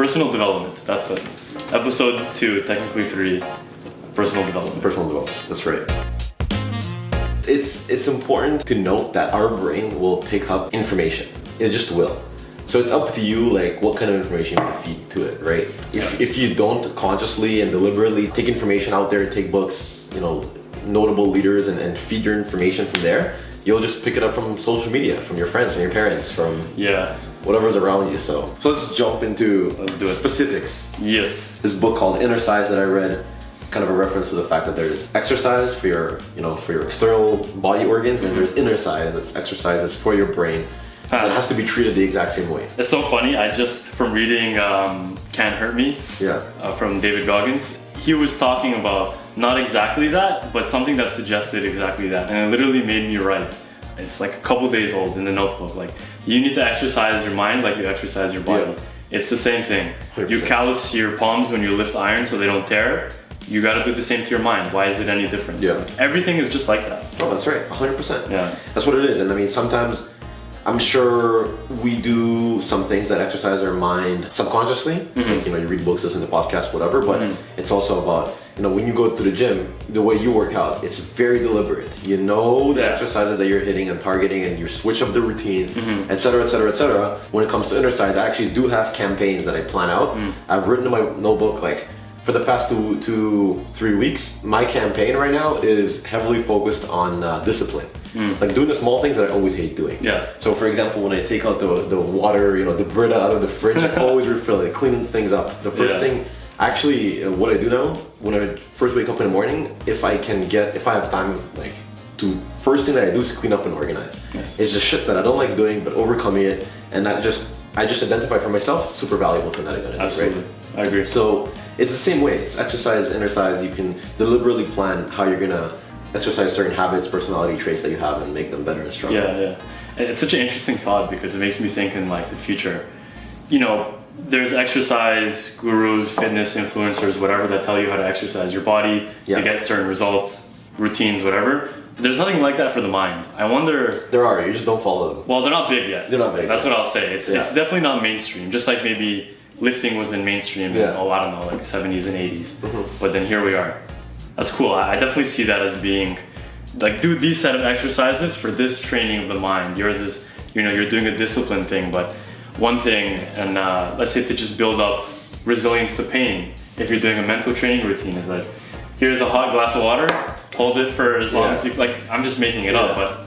personal development. That's it. Episode 2, technically 3, personal development. Personal development, that's right. It's important to note that our brain will pick up information. It just will. So it's up to you, like, what kind of information you feed to it, right? If you don't consciously and deliberately take information out there, take books, notable leaders and feed your information from there, you'll just pick it up from social media, from your friends, from your parents, from whatever's around you. So let's jump into specifics. Yes. This book called Inner Size that I read, kind of a reference to the fact that there's exercise for your, for your external body organs, and there's inner size, that's exercises for your brain. It has to be treated the exact same way. It's so funny, from reading Can't Hurt Me from David Goggins, he was talking about not exactly that, but something that suggested exactly that. And it literally made me write. It's like a couple days old in the notebook. Like, you need to exercise your mind like you exercise your body. Yeah. It's the same thing. 100%. You callus your palms when you lift iron so they don't tear. You gotta do the same to your mind. Why is it any different? Yeah. Like, everything is just like that. Oh, that's right, 100%. Yeah. That's what it is. And I mean, sometimes I'm sure we do some things that exercise our mind subconsciously. Like, you read books, listen to podcasts, whatever, but it's also about, when you go to the gym, the way you work out, it's very deliberate. You know the exercises that you're hitting and targeting, and you switch up the routine, etc., etc., etc. When it comes to inner size, I actually do have campaigns that I plan out. I've written in my notebook, like, for the past 2-3 weeks, my campaign right now is heavily focused on discipline. Like doing the small things that I always hate doing. Yeah. So for example, when I take out the water, the Brita out of the fridge, I always refill it, cleaning things up. The first thing, actually, what I do now, when I first wake up in the morning, if I have time, like, first thing that I do is clean up and organize. Yes. It's just shit that I don't like doing, but overcoming it, and I just identify for myself, super valuable thing that I'm gonna do. Absolutely. Right? I agree. So it's the same way. It's exercise, inner size. You can deliberately plan how you're gonna exercise certain habits, personality traits that you have, and make them better and stronger. Yeah. And it's such an interesting thought because it makes me think in like the future. There's exercise gurus, fitness influencers, whatever, that tell you how to exercise your body to get certain results, routines, whatever. But there's nothing like that for the mind. I wonder. There are. You just don't follow them. Well, they're not big yet. They're not big. That's what I'll say. It's definitely not mainstream. Just like maybe lifting was in mainstream in, I don't know, like 70s and 80s. But then here we are. That's cool. I definitely see that as being, like, do these set of exercises for this training of the mind. Yours is, you're doing a discipline thing, but one thing, and let's say to just build up resilience to pain, if you're doing a mental training routine, is that here's a hot glass of water, hold it for as long as you, like, I'm just making it up, but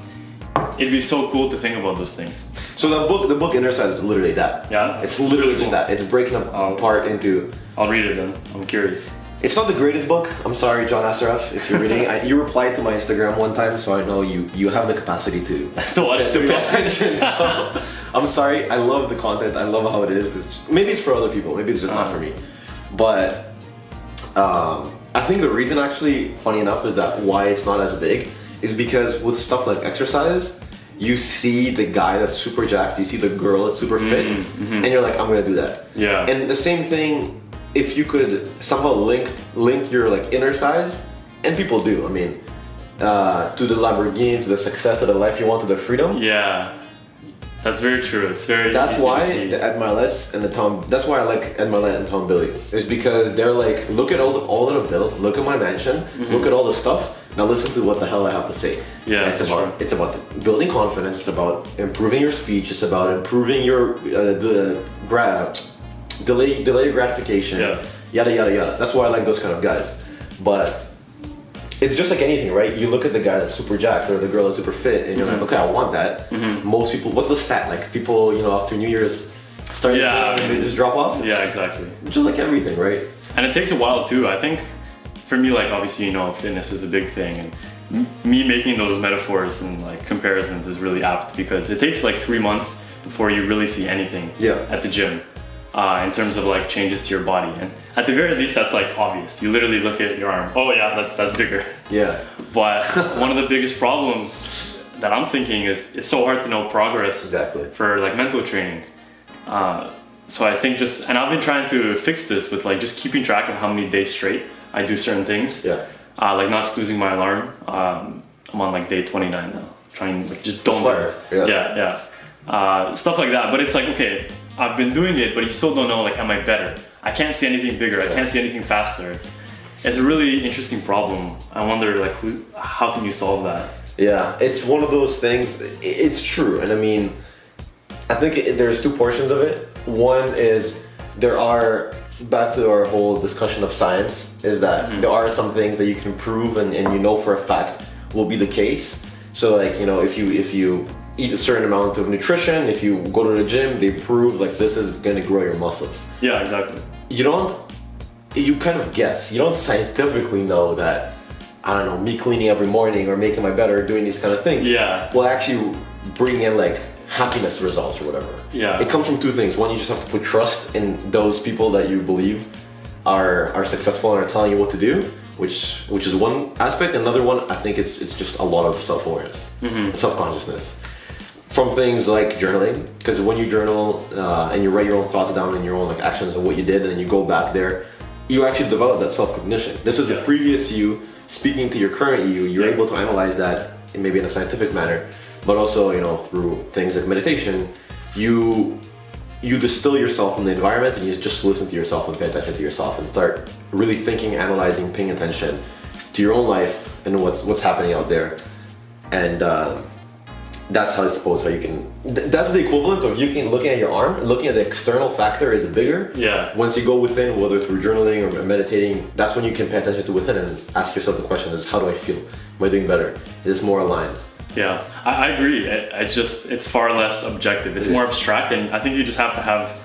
it'd be so cool to think about those things. So the book Inner Size is literally that. Yeah? It's literally just that. It's breaking apart into... I'll read it then. I'm curious. It's not the greatest book. I'm sorry, John Asaraf, if you're reading. You replied to my Instagram one time, so I know you have the capacity to watch pay attention. So, I'm sorry. I love the content. I love how it is. Maybe it's for other people. Maybe it's just not for me. But I think the reason, actually, funny enough, is that why it's not as big is because with stuff like exercise, you see the guy that's super jacked, you see the girl that's super fit, and you're like, I'm gonna do that. Yeah. And the same thing, if you could somehow link your like inner size, and people do, I mean, to the Lamborghini, to the success, to the life you want, to the freedom. Yeah. That's very true. It's very. That's why the Ed Milet's and the Tom. That's why I like Ed Milet and Tom Billy. Is because they're like, look at all that I've built. Look at my mansion. Look at all the stuff. Now listen to what the hell I have to say. Yeah, it's about building confidence. It's about improving your speech. It's about improving your delay gratification. Yeah. Yada yada yada. That's why I like those kind of guys. But it's just like anything, right? You look at the guy that's super jacked or the girl that's super fit, and you're like, okay, I want that. Most people, what's the stat? Like people, after New Year's start, they just drop off. Yeah, exactly. Just like everything, right? And it takes a while too. I think for me, like obviously, fitness is a big thing, and me making those metaphors and like comparisons is really apt because it takes like 3 months before you really see anything at the gym. In terms of like changes to your body, and at the very least that's like obvious. You literally look at your arm, oh yeah, that's bigger. Yeah. But one of the biggest problems that I'm thinking is it's so hard to know progress for like mental training. So I think and I've been trying to fix this with like just keeping track of how many days straight I do certain things. Yeah. Like not snoozing my alarm. I'm on like day 29 now. Trying like just don't do it. Yeah. Stuff like that. But it's like, okay, I've been doing it, but you still don't know, like, am I better? I can't see anything bigger. I can't see anything faster. It's a really interesting problem. I wonder, like, how can you solve that? Yeah, it's one of those things. It's true, and I mean, I think there's two portions of it. One is there are, back to our whole discussion of science, is that there are some things that you can prove and you know for a fact will be the case. So, like, you know, if you eat a certain amount of nutrition, if you go to the gym, they prove like this is going to grow your muscles. Yeah, exactly. You kind of guess. You don't scientifically know that, I don't know, me cleaning every morning or making my bed or doing these kind of things will actually bring in like happiness results or whatever. Yeah. It comes from two things. One, you just have to put trust in those people that you believe are successful and are telling you what to do, which is one aspect. Another one, I think it's just a lot of self-awareness, self-consciousness. From things like journaling, because when you journal and you write your own thoughts down and your own like actions and what you did, and then you go back there, you actually develop that self-cognition. This is the previous you speaking to your current you. You're able to analyze that maybe in a scientific manner, but also, you know, through things like meditation, you distill yourself in the environment and you just listen to yourself and pay attention to yourself and start really thinking, analyzing, paying attention to your own life and what's happening out there. And that's how I suppose how you can. That's the equivalent of looking at your arm and looking at the external factor is bigger. Yeah. Once you go within, whether through journaling or meditating, that's when you can pay attention to within and ask yourself the question: is how do I feel? Am I doing better? Is this more aligned? Yeah, I agree. It's far less objective. It's more abstract, and I think you just have to have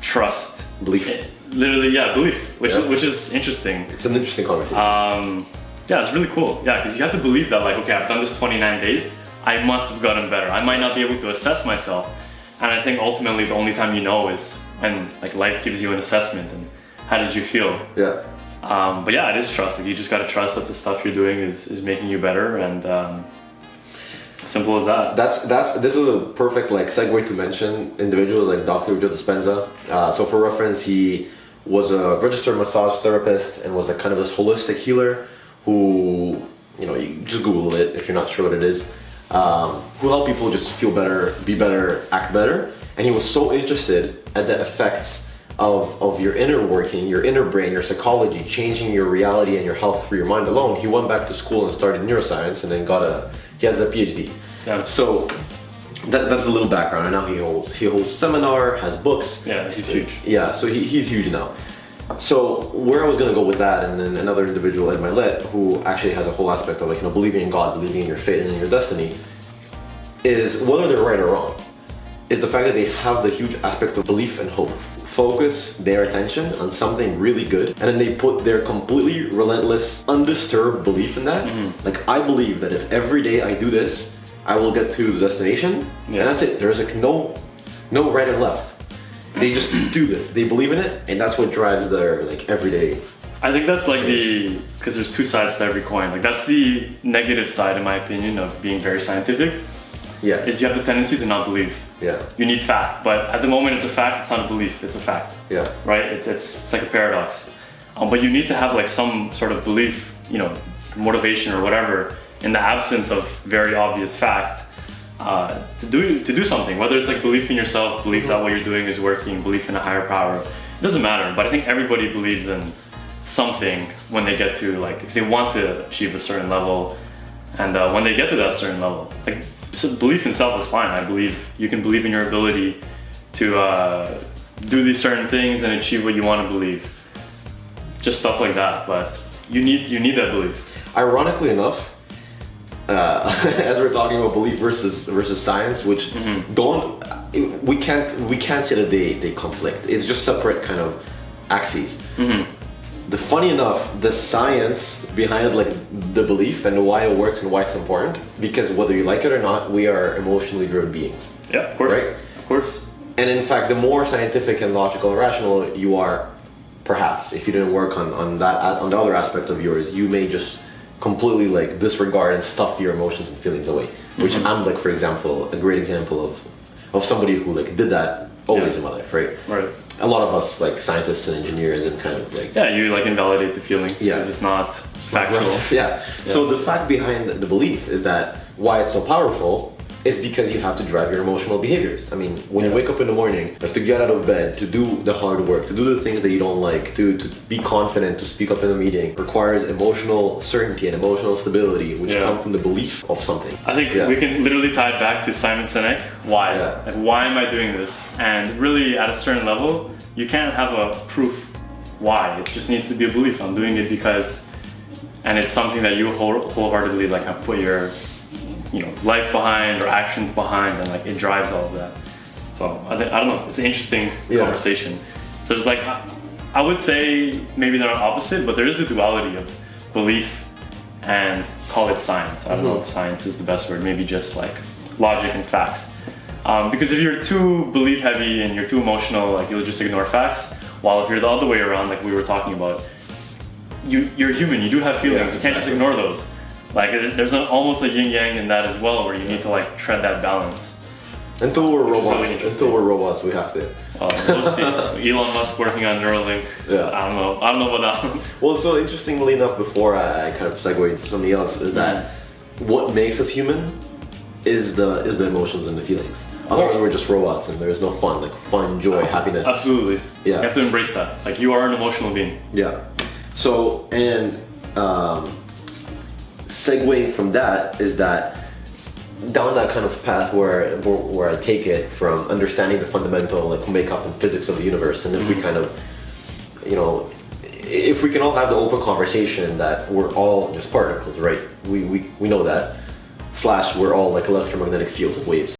trust, belief. Literally, belief, which is interesting. It's an interesting conversation. Yeah, it's really cool. Yeah, because you have to believe that, like, okay, I've done this 29 days. I must have gotten better. I might not be able to assess myself, and I think ultimately the only time you know is when like life gives you an assessment and how did you feel. Yeah. But yeah, it is trust. Like, you just gotta trust that the stuff you're doing is making you better, and simple as that. This is a perfect like segue to mention individuals like Dr. Joe Dispenza. So for reference, he was a registered massage therapist and was a kind of this holistic healer who, you know, you just Google it if you're not sure what it is. Who help people just feel better, be better, act better. And he was so interested at the effects of your inner working, your inner brain, your psychology, changing your reality and your health through your mind alone. He went back to school and started neuroscience and then he has a PhD. Yeah. So that's a little background. And now he holds seminar, has books. Yeah, he's huge. Yeah, so he's huge now. So where I was going to go with that, and then another individual, Ed Milet, who actually has a whole aspect of like, you know, believing in God, believing in your fate and in your destiny, is whether they're right or wrong, is the fact that they have the huge aspect of belief and hope. Focus their attention on something really good, and then they put their completely relentless, undisturbed belief in that. Like, I believe that if every day I do this, I will get to the destination, and that's it. There's like no right and left. They just do this. They believe in it, and that's what drives their like everyday. I think that's like because there's two sides to every coin. Like, that's the negative side, in my opinion, of being very scientific. Yeah. Is you have the tendency to not believe. Yeah. You need fact, but at the moment it's a fact. It's not a belief. It's a fact. Yeah. Right. It's like a paradox. But you need to have like some sort of belief, you know, motivation or whatever, in the absence of very obvious fact. To do something, whether it's like belief in yourself, belief that what you're doing is working, belief in a higher power, it doesn't matter. But I think everybody believes in something when they get to, like, if they want to achieve a certain level, and when they get to that certain level, like, so belief in self is fine. I believe you can believe in your ability to do these certain things and achieve what you want to believe, just stuff like that. But you need that belief. Ironically enough, as we're talking about belief versus science, which we can't say that they conflict. It's just separate kind of axes. Funny enough, the science behind like the belief and why it works and why it's important, because whether you like it or not, we are emotionally driven beings. Yeah, of course. Right? Of course. And in fact, the more scientific and logical and rational you are, perhaps if you didn't work on the other aspect of yours, you may just completely like disregard and stuff your emotions and feelings away. Which I'm like, for example, a great example of somebody who like did that always in my life, right? Right. A lot of us like scientists and engineers and kind of like you like invalidate the feelings because it's not factual. Yeah. So the fact behind the belief is that why it's so powerful is because you have to drive your emotional behaviors. I mean, when you wake up in the morning, you have to get out of bed, to do the hard work, to do the things that you don't like, to be confident, to speak up in a meeting, requires emotional certainty and emotional stability, which come from the belief of something. I think we can literally tie it back to Simon Sinek. Why? Like, why am I doing this? And really, at a certain level, you can't have a proof why. It just needs to be a belief. I'm doing it because, and it's something that you wholeheartedly like have put your life behind or actions behind, and like it drives all of that. So I don't know, it's an interesting conversation. So it's like, I would say maybe they're not opposite, but there is a duality of belief and call it science. I don't know if science is the best word, maybe just like logic and facts. Because if you're too belief heavy and you're too emotional, like you'll just ignore facts. While if you're the other way around, like we were talking about, you're human, you do have feelings, you can't just ignore those. Like there's almost a yin yang in that as well, where you need to like tread that balance. Until we're robots, we have to. We'll see. Elon Musk working on Neuralink. Yeah. I don't know about that one. Well, so interestingly enough, before I kind of segue into something else, is that what makes us human is the emotions and the feelings. Otherwise, we're just robots, and there's no fun, like fun, joy, happiness. Absolutely. Yeah. You have to embrace that. Like you are an emotional being. Yeah. So, and segueing from that is that down that kind of path where I take it from understanding the fundamental like makeup and physics of the universe, and if we kind of, if we can all have the open conversation that we're all just particles, right? We know that. / we're all like electromagnetic fields and waves.